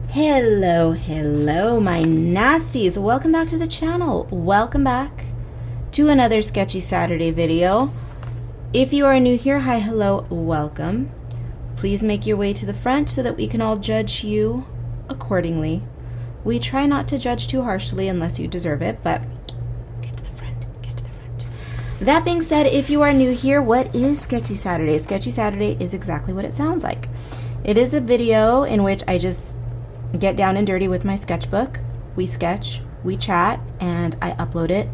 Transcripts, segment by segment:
Hello, my nasties. Welcome back to the channel. Welcome back to another Sketchy Saturday video. If you are new here, hi, hello, welcome. Please make your way to the front so that we can all judge you accordingly. We try not to judge too harshly unless you deserve it, but get to the front, get to the front. That being said, if you are new here, what is Sketchy Saturday? Sketchy Saturday is exactly what it sounds like. It is a video in which I just get down and dirty with my sketchbook. We sketch, we chat, and I upload it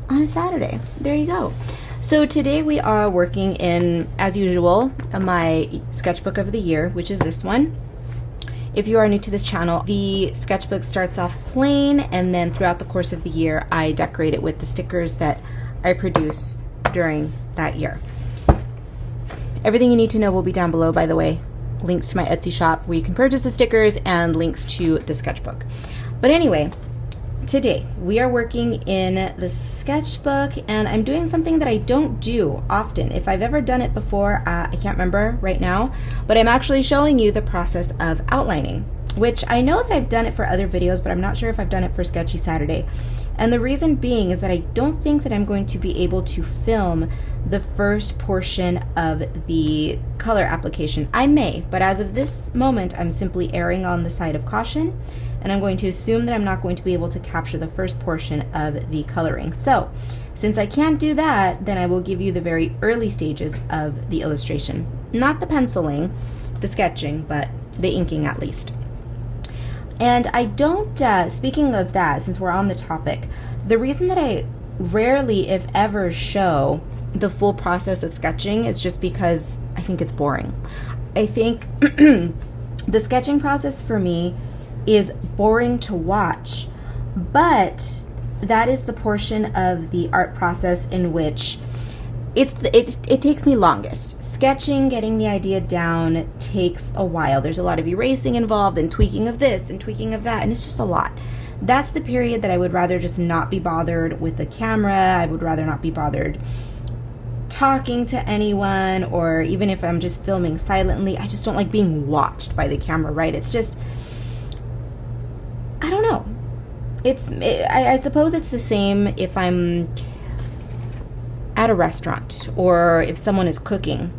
on a Saturday. There you go. So today we are working in, as usual, my sketchbook of the year, which is this one. If you are new to this channel, the sketchbook starts off plain, and then throughout the course of the year, I decorate it with the stickers that I produce during that year. Everything you need to know will be down below, by the way. Links to my Etsy shop where you can purchase the stickers and links to the sketchbook. But anyway, today we are working in the sketchbook and I'm doing something that I don't do often. If I've ever done it before, I can't remember right now, but I'm actually showing you the process of outlining, which I know that I've done it for other videos, but I'm not sure if I've done it for Sketchy Saturday. And the reason being is that I don't think that I'm going to be able to film the first portion of the color application. I may, but as of this moment, I'm simply erring on the side of caution, and I'm going to assume that I'm not going to be able to capture the first portion of the coloring. So, since I can't do that, then I will give you the very early stages of the illustration. Not the penciling, the sketching, but the inking at least. And I don't, speaking of that, since we're on the topic, the reason that I rarely, if ever, show the full process of sketching is just because I think it's boring. I think the sketching process for me is boring to watch, but that is the portion of the art process in which it takes me longest. Sketching, getting the idea down, takes a while. There's a lot of erasing involved and tweaking of this and tweaking of that, and it's just a lot. That's the period that I would rather just not be bothered with the camera. I would rather not be bothered talking to anyone, or even if I'm just filming silently, I just don't like being watched by the camera, right? It's just, I don't know. I suppose it's the same if I'm at a restaurant or if someone is cooking.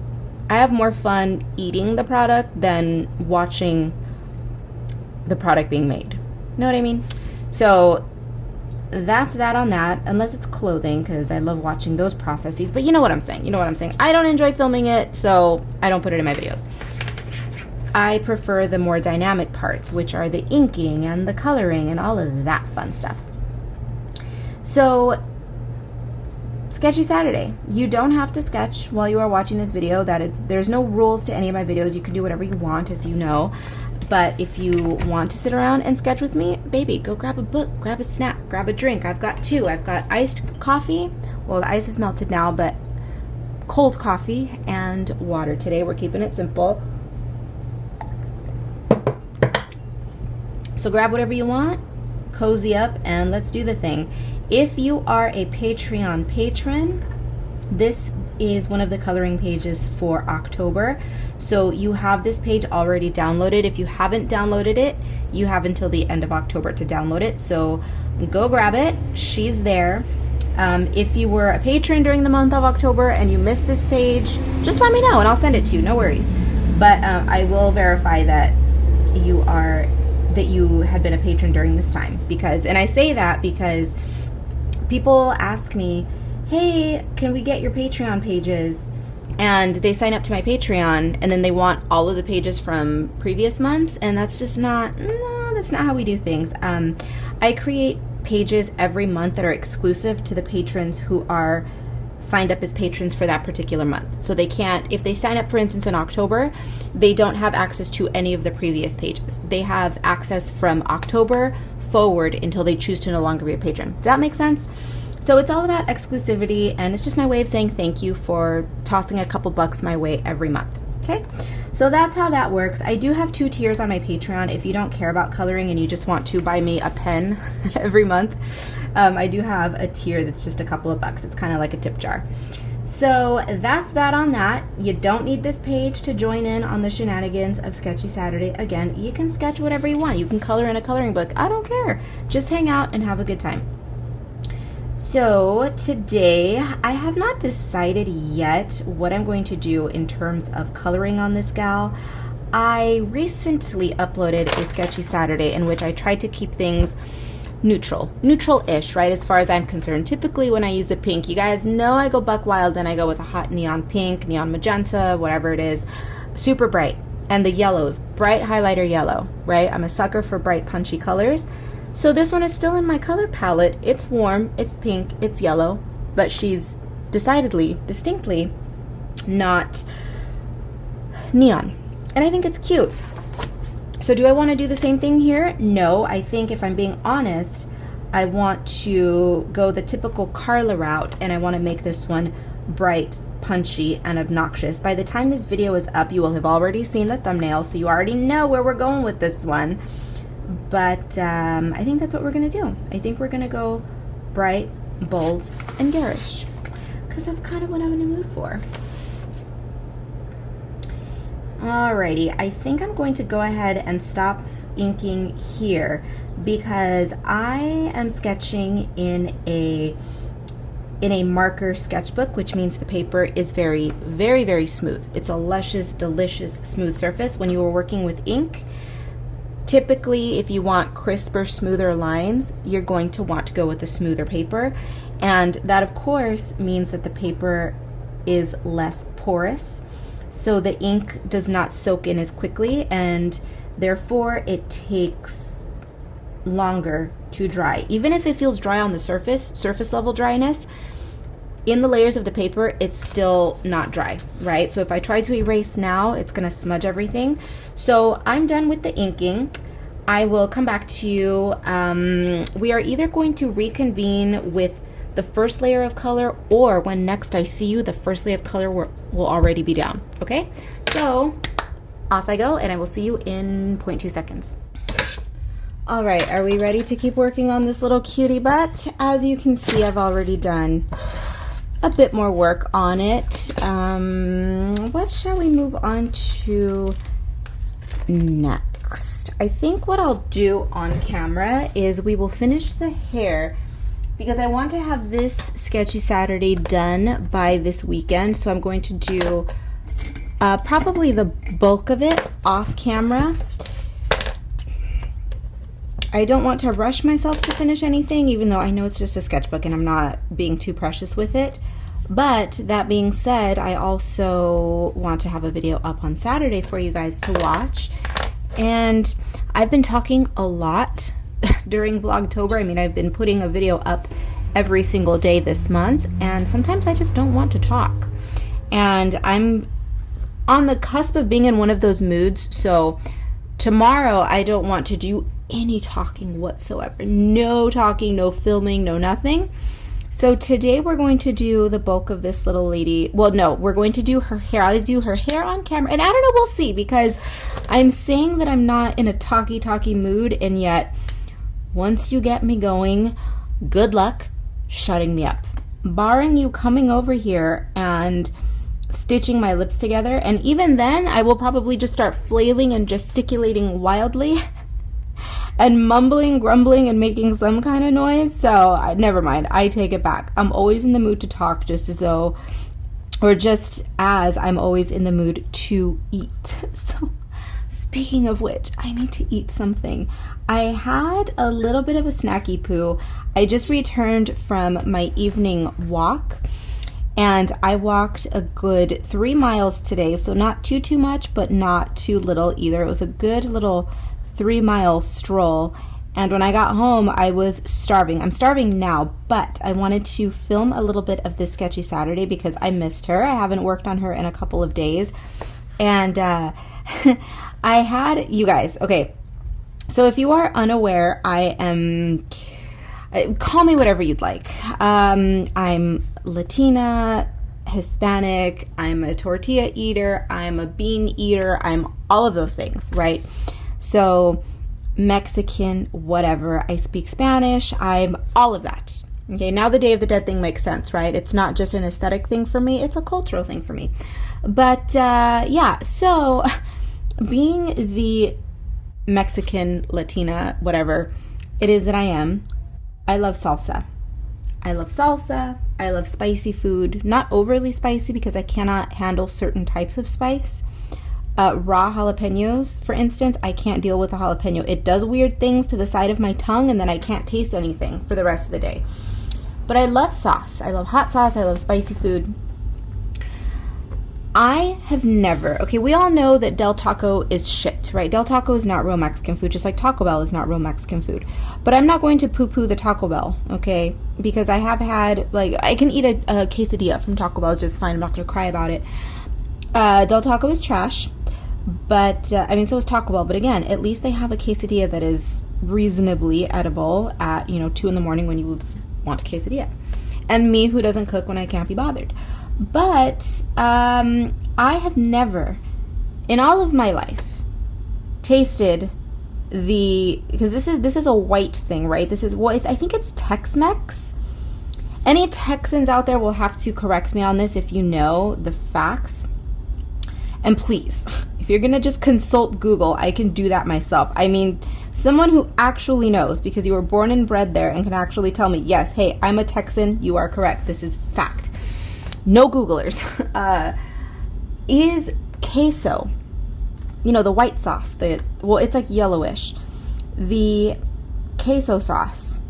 I have more fun eating the product than watching the product being made. Know what I mean? So that's that on that, unless it's clothing, because I love watching those processes. But you know what I'm saying. You know what I'm saying. I don't enjoy filming it, so I don't put it in my videos. I prefer the more dynamic parts, which are the inking and the coloring and all of that fun stuff. So Sketchy Saturday. You don't have to sketch while you are watching this video. There's no rules to any of my videos. You can do whatever you want, as you know. But if you want to sit around and sketch with me, baby, go grab a book, grab a snack, grab a drink. I've got two. I've got iced coffee. Well, the ice is melted now, but cold coffee and water. Today we're keeping it simple. So grab whatever you want, cozy up, and let's do the thing. If you are a Patreon patron, this is one of the coloring pages for October. So you have this page already downloaded. If you haven't downloaded it, you have until the end of October to download it. So go grab it. She's there. If you were a patron during the month of October and you missed this page, just let me know and I'll send it to you. No worries. But I will verify that you had been a patron during this time, and I say that because people ask me, hey, can we get your Patreon pages? And they sign up to my Patreon and then they want all of the pages from previous months, and that's just that's not how we do things. I create pages every month that are exclusive to the patrons who are signed up as patrons for that particular month. So they can't, if they sign up, for instance, in October, they don't have access to any of the previous pages. They have access from October forward until they choose to no longer be a patron. Does that make sense? So it's all about exclusivity, and it's just my way of saying thank you for tossing a couple bucks my way every month. Okay? So that's how that works. I do have 2 tiers on my Patreon. If you don't care about coloring and you just want to buy me a pen every month, I do have a tier that's just a couple of bucks. It's kind of like a tip jar. So that's that on that. You don't need this page to join in on the shenanigans of Sketchy Saturday. Again, you can sketch whatever you want. You can color in a coloring book. I don't care. Just hang out and have a good time. So today, I have not decided yet what I'm going to do in terms of coloring on this gal. I recently uploaded a Sketchy Saturday in which I tried to keep things neutral-ish, right, as far as I'm concerned. Typically when I use a pink, you guys know I go buck wild and I go with a hot neon pink, neon magenta, whatever it is, super bright. And the yellows, bright highlighter yellow, right? I'm a sucker for bright punchy colors. So this one is still in my color palette. It's warm, it's pink, it's yellow, but she's distinctly not neon. And I think it's cute. So do I want to do the same thing here? No, I think if I'm being honest, I want to go the typical Karla route, and I want to make this one bright, punchy, and obnoxious. By the time this video is up, you will have already seen the thumbnail, so you already know where we're going with this one. But I think that's what we're going to do. I think we're going to go bright, bold, and garish, because that's kind of what I'm in the mood for. Alrighty, I think I'm going to go ahead and stop inking here because I am sketching in a marker sketchbook, which means the paper is very, very, very smooth. It's a luscious, delicious, smooth surface. When you are working with ink, typically if you want crisper, smoother lines, you're going to want to go with the smoother paper. And that, of course, means that the paper is less porous. So the ink does not soak in as quickly, and therefore it takes longer to dry. Even if it feels dry on the surface level dryness, in the layers of the paper, it's still not dry, right? So if I try to erase now, it's gonna smudge everything. So I'm done with the inking. I will come back to you. We are either going to reconvene with the first layer of color, or when next I see you, the first layer of color will already be down, okay? So off I go, and I will see you in 0.2 seconds. All right, are we ready to keep working on this little cutie butt? As you can see, I've already done a bit more work on it. What shall we move on to next? I think what I'll do on camera is we will finish the hair, because I want to have this Sketchy Saturday done by this weekend. So I'm going to do probably the bulk of it off camera. I don't want to rush myself to finish anything, even though I know it's just a sketchbook and I'm not being too precious with it. But that being said, I also want to have a video up on Saturday for you guys to watch. And I've been talking a lot during Vlogtober. I mean, I've been putting a video up every single day this month, and sometimes I just don't want to talk. And I'm on the cusp of being in one of those moods, so tomorrow I don't want to do any talking whatsoever. No talking, no filming, no nothing. So today we're going to do the bulk of this little lady. Well, no, we're going to do her hair. I'll do her hair on camera, and I don't know, we'll see, because I'm saying that I'm not in a talky mood, and yet once you get me going, good luck shutting me up. Barring you coming over here and stitching my lips together, and even then, I will probably just start flailing and gesticulating wildly and mumbling, grumbling, and making some kind of noise. So never mind, I take it back. I'm always in the mood to talk, just as I'm always in the mood to eat. So speaking of which, I need to eat something. I had a little bit of a snacky poo. I just returned from my evening walk, and I walked a good 3 miles today, so not too much, but not too little either. It was a good little 3-mile stroll, and when I got home, I was starving. I'm starving now, but I wanted to film a little bit of this Sketchy Saturday because I missed her. I haven't worked on her in a couple of days, and I had, you guys, okay, so if you are unaware, I am, call me whatever you'd like. I'm Latina, Hispanic, I'm a tortilla eater, I'm a bean eater, I'm all of those things, right? So Mexican, whatever, I speak Spanish, I'm all of that. Okay, now the Day of the Dead thing makes sense, right? It's not just an aesthetic thing for me, it's a cultural thing for me. But yeah, so being the Mexican, Latina, whatever it is that I am, I love salsa. I love salsa. I love spicy food. Not overly spicy because I cannot handle certain types of spice. Raw jalapenos, for instance, I can't deal with a jalapeno. It does weird things to the side of my tongue, and then I can't taste anything for the rest of the day. But I love sauce. I love hot sauce. I love spicy food. I have never, okay, we all know that Del Taco is shit, right? Del Taco is not real Mexican food, just like Taco Bell is not real Mexican food. But I'm not going to poo-poo the Taco Bell, okay? Because I have had, like, I can eat a quesadilla from Taco Bell just fine. I'm not going to cry about it. Del Taco is trash, but, I mean, so is Taco Bell. But again, at least they have a quesadilla that is reasonably edible at, 2 in the morning when you would want a quesadilla. And me, who doesn't cook when I can't be bothered. But I have never, in all of my life, tasted because this is a white thing, right? This is what I think it's Tex-Mex. Any Texans out there will have to correct me on this if you know the facts. And please, if you're gonna just consult Google, I can do that myself. I mean, someone who actually knows, because you were born and bred there and can actually tell me, yes, hey, I'm a Texan, you are correct, this is fact. No Googlers. Is queso, the white sauce, it's like yellowish. The queso sauce,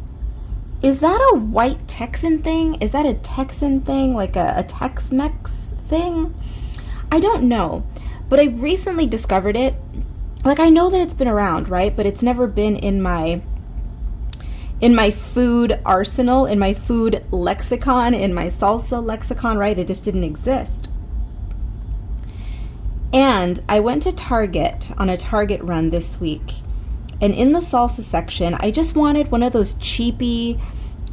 is that a white Texan thing? Is that a Texan thing, like a Tex-Mex thing? I don't know, but I recently discovered it. Like, I know that it's been around, right? But it's never been in my food arsenal, in my food lexicon, in my salsa lexicon, right? It just didn't exist. And I went to Target on a Target run this week. And in the salsa section, I just wanted one of those cheapy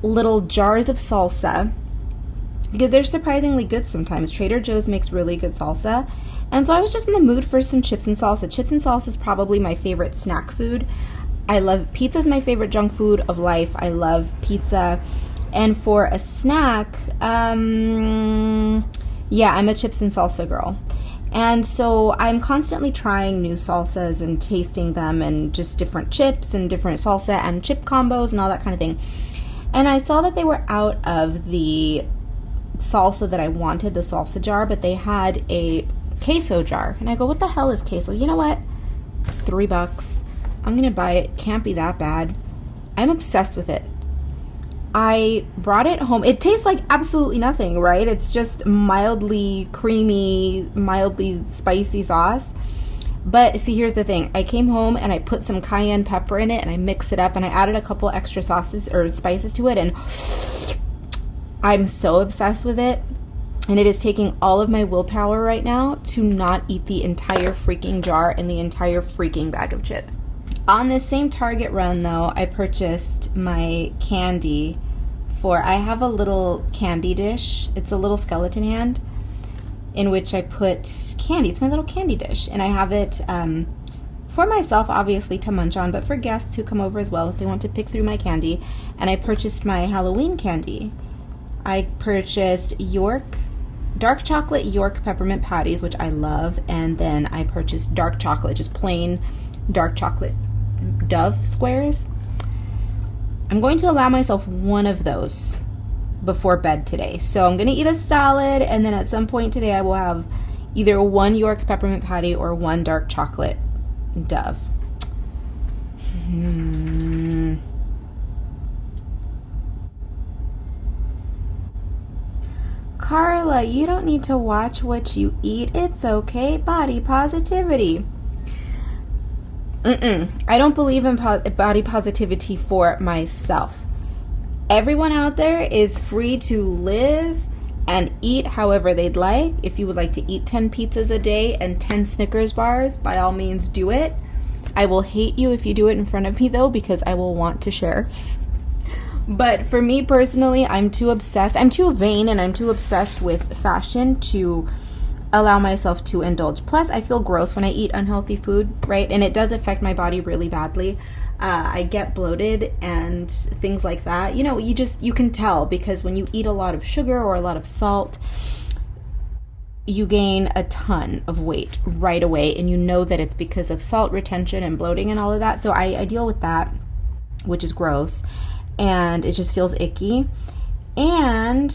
little jars of salsa, because they're surprisingly good sometimes. Trader Joe's makes really good salsa. And so I was just in the mood for some chips and salsa. Chips and salsa is probably my favorite snack food. I love pizza, is my favorite junk food of life. I love pizza. And for a snack, yeah, I'm a chips and salsa girl. And so I'm constantly trying new salsas and tasting them, and just different chips and different salsa and chip combos and all that kind of thing. And I saw that they were out of the salsa that I wanted, the salsa jar, but they had a queso jar. And I go, what the hell is queso? You know what? It's $3. I'm gonna buy it. Can't be that bad. I'm obsessed with it. I brought it home. It tastes like absolutely nothing, right? It's just mildly creamy, mildly spicy sauce. But see, here's the thing. I came home and I put some cayenne pepper in it, and I mixed it up, and I added a couple extra sauces or spices to it, and I'm so obsessed with it. And it is taking all of my willpower right now to not eat the entire freaking jar and the entire freaking bag of chips. On this same Target run, though, I purchased my candy I have a little candy dish. It's a little skeleton hand in which I put candy. It's my little candy dish. And I have it for myself, obviously, to munch on, but for guests who come over as well if they want to pick through my candy. And I purchased my Halloween candy. I purchased dark chocolate York peppermint patties, which I love. And then I purchased dark chocolate, just plain dark chocolate Dove squares. I'm going to allow myself one of those before bed today. So I'm going to eat a salad, and then at some point today I will have either one York peppermint patty or one dark chocolate Dove. Karla, you don't need to watch what you eat. It's okay. Body positivity. I don't believe in body positivity for myself. Everyone out there is free to live and eat however they'd like. If you would like to eat 10 pizzas a day and 10 Snickers bars, by all means do it. I will hate you if you do it in front of me, though, because I will want to share. But for me personally, I'm too obsessed. I'm too vain and I'm too obsessed with fashion to allow myself to indulge. Plus, I feel gross when I eat unhealthy food, right? And it does affect my body really badly. I get bloated and things like that. You know, you can tell, because when you eat a lot of sugar or a lot of salt, you gain a ton of weight right away, and you know that it's because of salt retention and bloating and all of that. So I deal with that, which is gross, and it just feels icky. And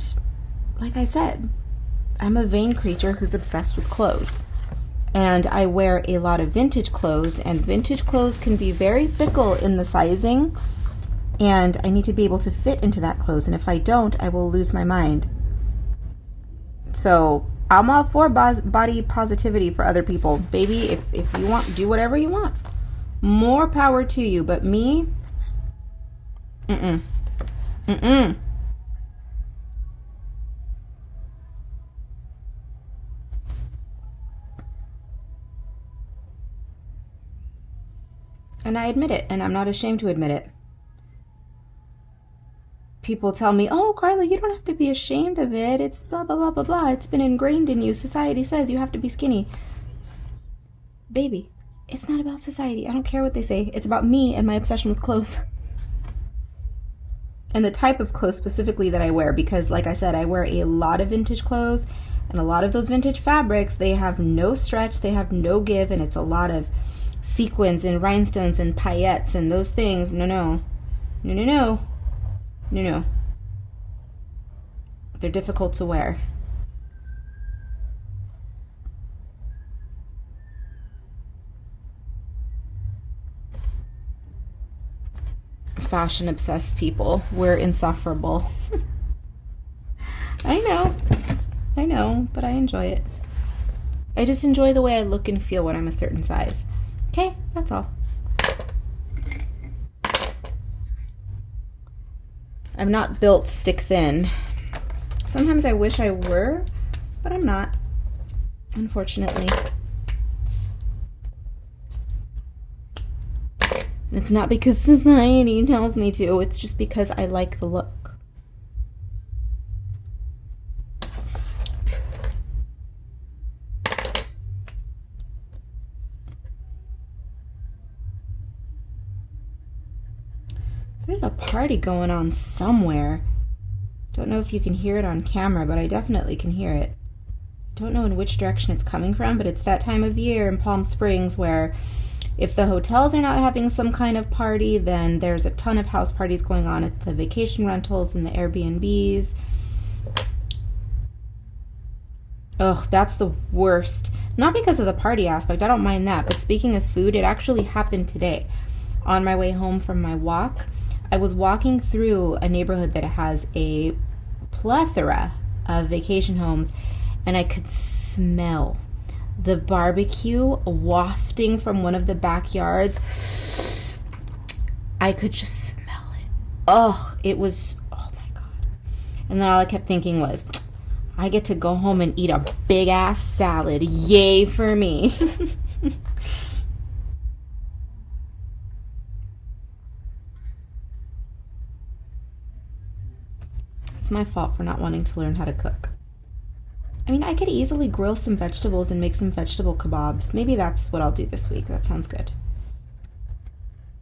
like I said, I'm a vain creature who's obsessed with clothes. And I wear a lot of vintage clothes, and vintage clothes can be very fickle in the sizing, and I need to be able to fit into that clothes, and if I don't, I will lose my mind. So I'm all for body positivity for other people. Baby, if you want, do whatever you want. More power to you, but me, mm-mm. Mm-mm. And I admit it, and I'm not ashamed to admit it. People tell me, oh, Karla, you don't have to be ashamed of it. It's blah, blah, blah, blah, blah. It's been ingrained in you. Society says you have to be skinny. Baby, it's not about society. I don't care what they say. It's about me and my obsession with clothes. And the type of clothes specifically that I wear, because like I said, I wear a lot of vintage clothes, and a lot of those vintage fabrics, they have no stretch, they have no give, and it's a lot of sequins and rhinestones and paillettes and those things. No. They're difficult to wear. Fashion obsessed people, we're insufferable. I know, but I enjoy it. I just enjoy the way I look and feel when I'm a certain size. Okay, that's all. I'm not built stick thin. Sometimes I wish I were, but I'm not, unfortunately. And it's not because society tells me to, it's just because I like the look. There's a party going on somewhere. Don't know if you can hear it on camera, but I definitely can hear it. Don't know in which direction it's coming from, but it's that time of year in Palm Springs where if the hotels are not having some kind of party, then there's a ton of house parties going on at the vacation rentals and the Airbnbs. Ugh, that's the worst. Not because of the party aspect, I don't mind that, but speaking of food, it actually happened today. On my way home from my walk, I was walking through a neighborhood that has a plethora of vacation homes, and I could smell the barbecue wafting from one of the backyards. I could just smell it. Oh my God. And then all I kept thinking was, I get to go home and eat a big ass salad. Yay for me. It's my fault for not wanting to learn how to cook. I mean, I could easily grill some vegetables and make some vegetable kebabs. Maybe that's what I'll do this week. That sounds good.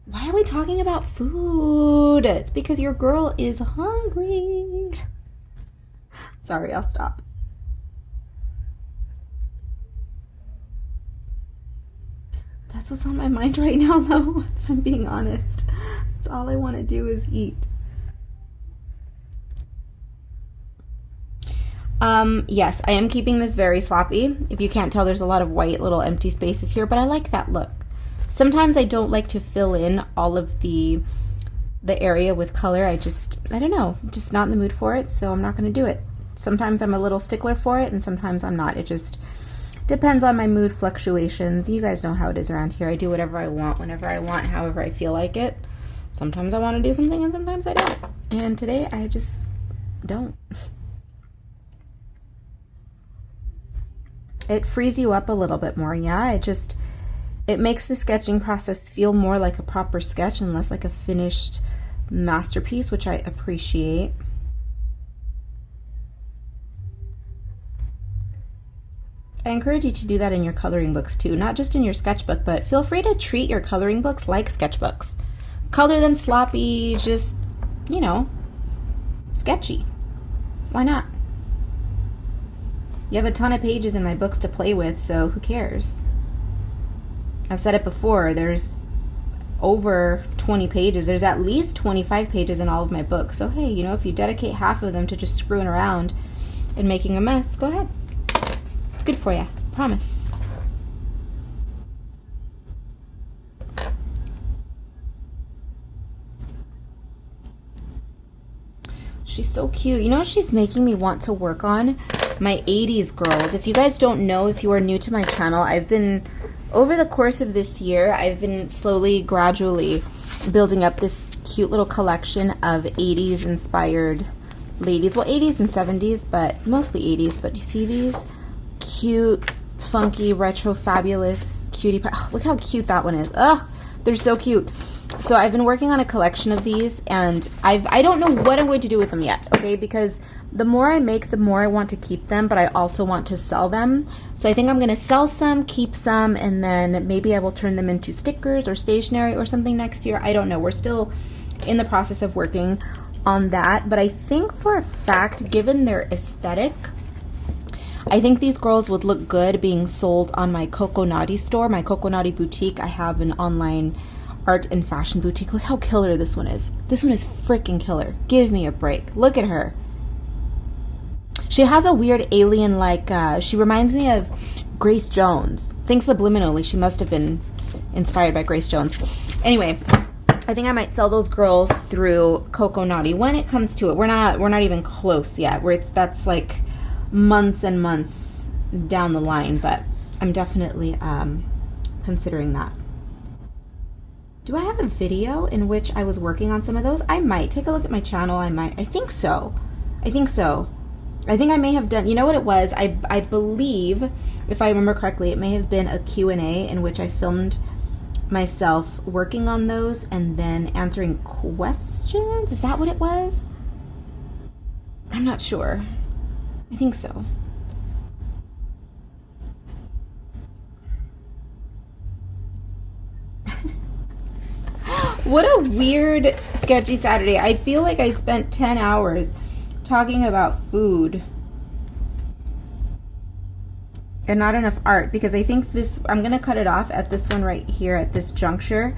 Why are we talking about food? It's because your girl is hungry. Sorry, I'll stop. That's what's on my mind right now, though, if I'm being honest. That's all I want to do is eat. Yes, I am keeping this very sloppy. If you can't tell, there's a lot of white little empty spaces here, but I like that look. Sometimes I don't like to fill in all of the area with color. I don't know, just not in the mood for it, so I'm not going to do it. Sometimes I'm a little stickler for it, and sometimes I'm not. It just depends on my mood fluctuations. You guys know how it is around here. I do whatever I want, whenever I want, however I feel like it. Sometimes I want to do something, and sometimes I don't. And today, I just don't. It frees you up a little bit more, yeah. It makes the sketching process feel more like a proper sketch and less like a finished masterpiece, which I appreciate. I encourage you to do that in your coloring books too, not just in your sketchbook, but feel free to treat your coloring books like sketchbooks. Color them sloppy, just, you know, sketchy. Why not? You have a ton of pages in my books to play with, so who cares? I've said it before, there's over 20 pages. There's at least 25 pages in all of my books. So hey, you know, if you dedicate half of them to just screwing around and making a mess, go ahead. It's good for you, promise. She's so cute. You know what she's making me want to work on? My 80s girls. If you guys don't know, if you are new to my channel, I've been, over the course of this year, I've been slowly, gradually building up this cute little collection of 80s inspired ladies. Well, 80s and 70s, but mostly 80s. But you see these? Cute, funky, retro, fabulous cutie pie. Oh, look how cute that one is. Ugh, they're so cute. So I've been working on a collection of these, and I don't know what I'm going to do with them yet, okay? Because the more I make, the more I want to keep them, but I also want to sell them. So I think I'm going to sell some, keep some, and then maybe I will turn them into stickers or stationery or something next year. I don't know. We're still in the process of working on that, but I think for a fact, given their aesthetic, I think these girls would look good being sold on my Coconati store, my Coconati boutique. I have an online art and fashion boutique. Look how killer this one is. This one is freaking killer. Give me a break. Look at her. She has a weird alien-like, she reminds me of Grace Jones. Think subliminally, she must have been inspired by Grace Jones. Anyway, I think I might sell those girls through Coconati when it comes to it. We're not even close yet. That's like months and months down the line, but I'm definitely considering that. Do I have a video in which I was working on some of those? I might. Take a look at my channel. I think so. I think I may have done, you know what it was? I believe, if I remember correctly, it may have been a Q&A in which I filmed myself working on those and then answering questions. Is that what it was? I'm not sure. I think so. What a weird, sketchy Saturday. I feel like I spent 10 hours talking about food and not enough art, because I think this, I'm going to cut it off at this one right here at this juncture,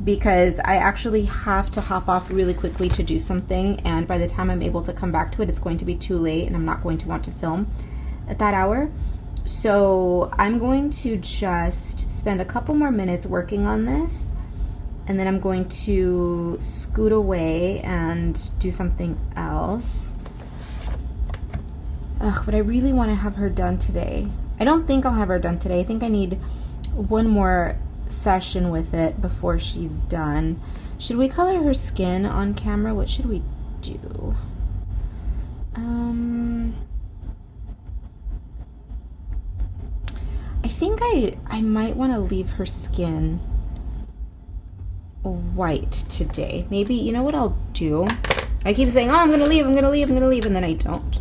because I actually have to hop off really quickly to do something, and by the time I'm able to come back to it, it's going to be too late and I'm not going to want to film at that hour. So I'm going to just spend a couple more minutes working on this, and then I'm going to scoot away and do something else. Ugh, but I really want to have her done today. I don't think I'll have her done today. I think I need one more session with it before she's done. Should we color her skin on camera? What should we do? I think I might want to leave her skin white today. Maybe, you know what I'll do? I keep saying, oh, I'm gonna leave, and then I don't.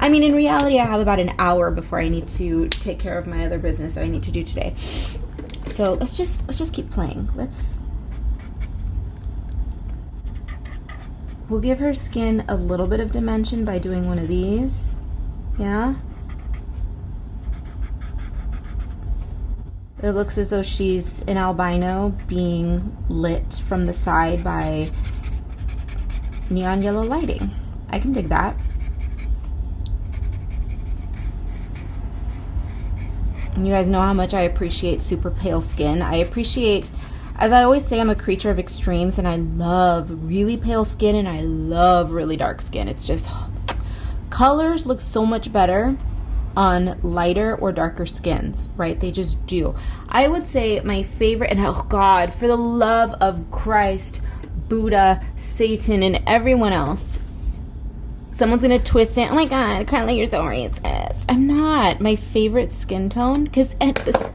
I mean, in reality, I have about an hour before I need to take care of my other business that I need to do today. So let's just keep playing. We'll give her skin a little bit of dimension by doing one of these. Yeah. It looks as though she's an albino being lit from the side by neon yellow lighting. I can dig that. And you guys know how much I appreciate super pale skin. I appreciate, as I always say, I'm a creature of extremes, and I love really pale skin and I love really dark skin. It's just, colors look so much better on lighter or darker skins, right? They just do. I would say my favorite, and oh God, for the love of Christ, Buddha, Satan, and everyone else, someone's gonna twist it. Oh my God, Karla, you're so racist. I'm not. My favorite skin tone, because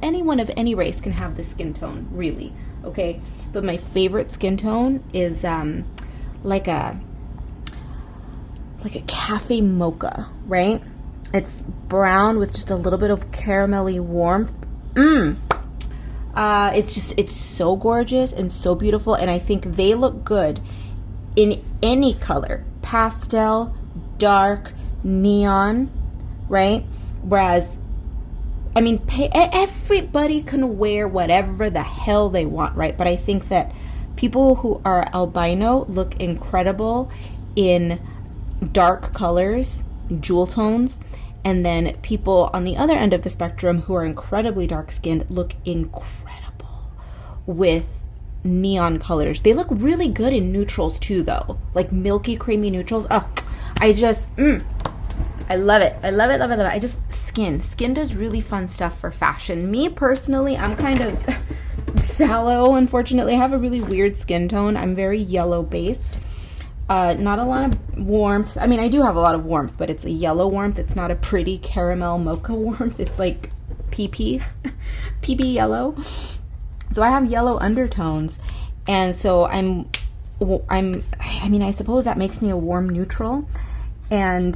anyone of any race can have this skin tone, really, okay? But my favorite skin tone is like a cafe mocha, right? It's brown with just a little bit of caramelly warmth. It's so gorgeous and so beautiful, and I think they look good in any color, pastel, dark, neon, right? Whereas, I mean, everybody can wear whatever the hell they want, right? But I think that people who are albino look incredible in dark colors, jewel tones, and then people on the other end of the spectrum who are incredibly dark skinned look incredible with neon colors. They look really good in neutrals too, though, like milky creamy neutrals. Oh, I just I love it. I love it, love it, love it. I just skin does really fun stuff for fashion. Me personally, I'm kind of sallow, unfortunately. I have a really weird skin tone. I'm very yellow based. Not a lot of warmth. I mean, I do have a lot of warmth, but it's a yellow warmth. It's not a pretty caramel mocha warmth. It's like pee yellow. So I have yellow undertones, and so I mean, I suppose that makes me a warm neutral. And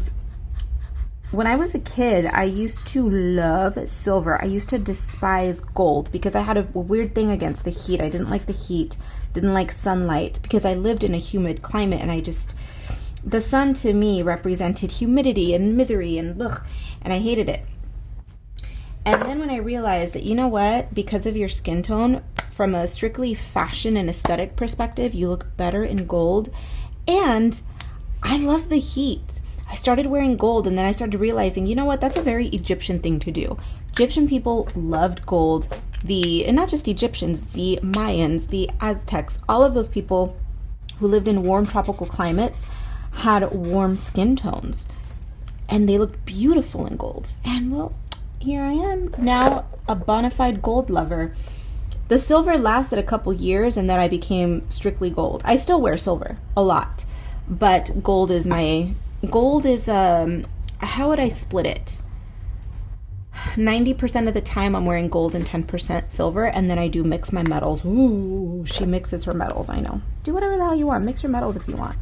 when I was a kid, I used to love silver. I used to despise gold because I had a weird thing against the heat. I didn't like the heat, didn't like sunlight, because I lived in a humid climate, and the sun to me represented humidity and misery and ugh, and I hated it. And then when I realized that, you know what, because of your skin tone, from a strictly fashion and aesthetic perspective, you look better in gold, and I love the heat. I started wearing gold, and then I started realizing, you know what, that's a very Egyptian thing to do. Egyptian people loved gold. And not just Egyptians, the Mayans, the Aztecs, all of those people who lived in warm tropical climates had warm skin tones, and they looked beautiful in gold. And well, here I am now, a bona fide gold lover. The silver lasted a couple years, and then I became strictly gold. I still wear silver a lot, but gold is how would I split it? 90% of the time I'm wearing gold and 10% silver, and then I do mix my metals. Ooh, she mixes her metals, I know. Do whatever the hell you want. Mix your metals if you want.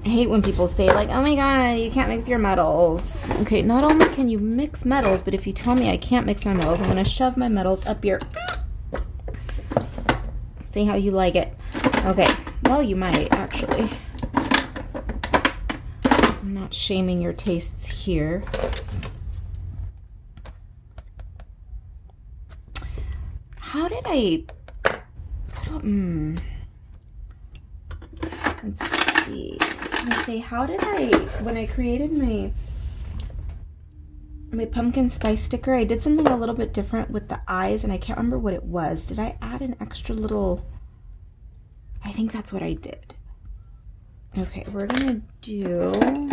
I hate when people say, like, oh my god, you can't mix your metals. Okay, not only can you mix metals, but if you tell me I can't mix my metals, I'm going to shove my metals up your... See how you like it. Okay, well, you might, actually. I'm not shaming your tastes here. How did I... Let's see. I was going to say, how did when I created my pumpkin spice sticker, I did something a little bit different with the eyes, and I can't remember what it was. Did I add an extra little... I think that's what I did. Okay, we're going to do...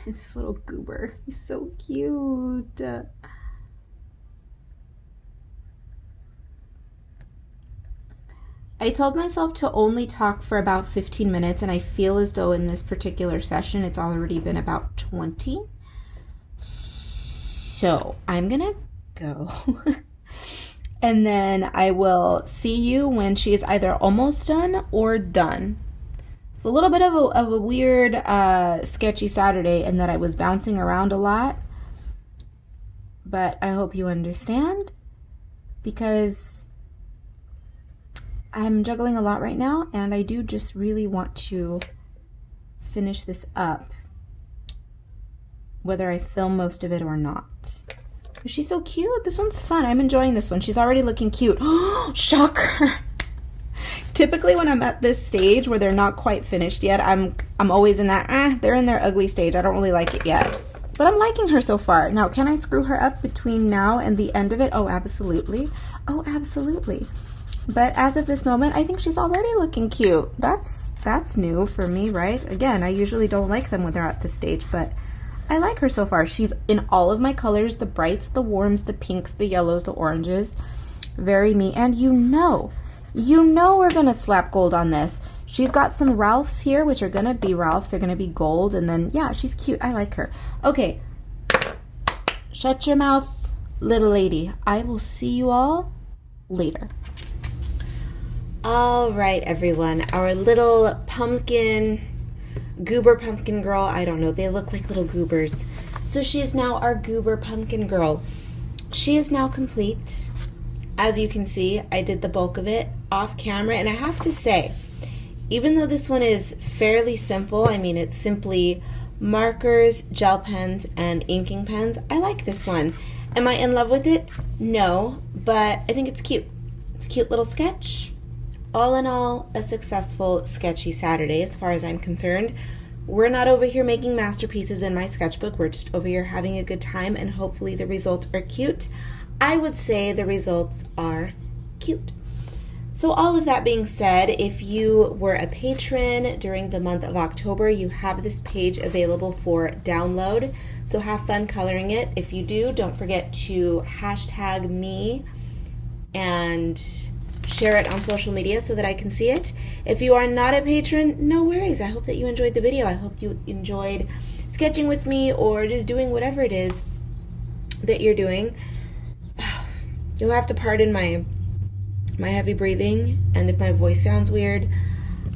This little goober. He's so cute. I told myself to only talk for about 15 minutes, and I feel as though in this particular session it's already been about 20. So I'm gonna go. And then I will see you when she is either almost done or done. It's a little bit of a weird, sketchy Saturday in that I was bouncing around a lot. But I hope you understand, because I'm juggling a lot right now, and I do just really want to finish this up, whether I film most of it or not. She's so cute. This one's fun. I'm enjoying this one. She's already looking cute. Oh, shocker. Typically when I'm at this stage where they're not quite finished yet, I'm always in that, they're in their ugly stage. I don't really like it yet. But I'm liking her so far. Now, can I screw her up between now and the end of it? Oh, absolutely. Oh, absolutely. But as of this moment, I think she's already looking cute. That's new for me, right? Again, I usually don't like them when they're at this stage, but I like her so far. She's in all of my colors, the brights, the warms, the pinks, the yellows, the oranges. Very me. And you know we're gonna slap gold on this. She's got some Ralphs here, which are gonna be Ralphs. They're gonna be gold, and then yeah, she's cute. I like her. Okay, shut your mouth, little lady. I will see you all later. All right, everyone. Our little pumpkin, Goober pumpkin girl. I don't know. They look like little goobers. So she is now our Goober pumpkin girl. She is now complete. As you can see, I did the bulk of it off camera. And I have to say, even though this one is fairly simple, I mean, it's simply markers, gel pens, and inking pens, I like this one. Am I in love with it? No, but I think it's cute. It's a cute little sketch. All in all, a successful Sketchy Saturday as far as I'm concerned. We're not over here making masterpieces in my sketchbook. We're just over here having a good time, and hopefully the results are cute. I would say the results are cute. So all of that being said, if you were a patron during the month of October, you have this page available for download. So have fun coloring it. If you do, don't forget to hashtag me and share it on social media so that I can see it. If you are not a patron, no worries. I hope that you enjoyed the video. I hope you enjoyed sketching with me or just doing whatever it is that you're doing. You'll have to pardon my heavy breathing and if my voice sounds weird.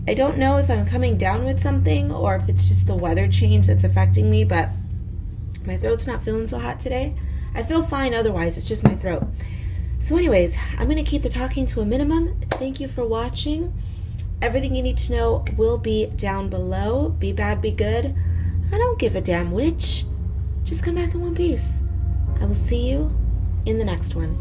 I don't know if I'm coming down with something or if it's just the weather change that's affecting me, but my throat's not feeling so hot today. I feel fine otherwise, it's just my throat. So anyways, I'm going to keep the talking to a minimum. Thank you for watching. Everything you need to know will be down below. Be bad, be good. I don't give a damn which. Just come back in one piece. I will see you in the next one.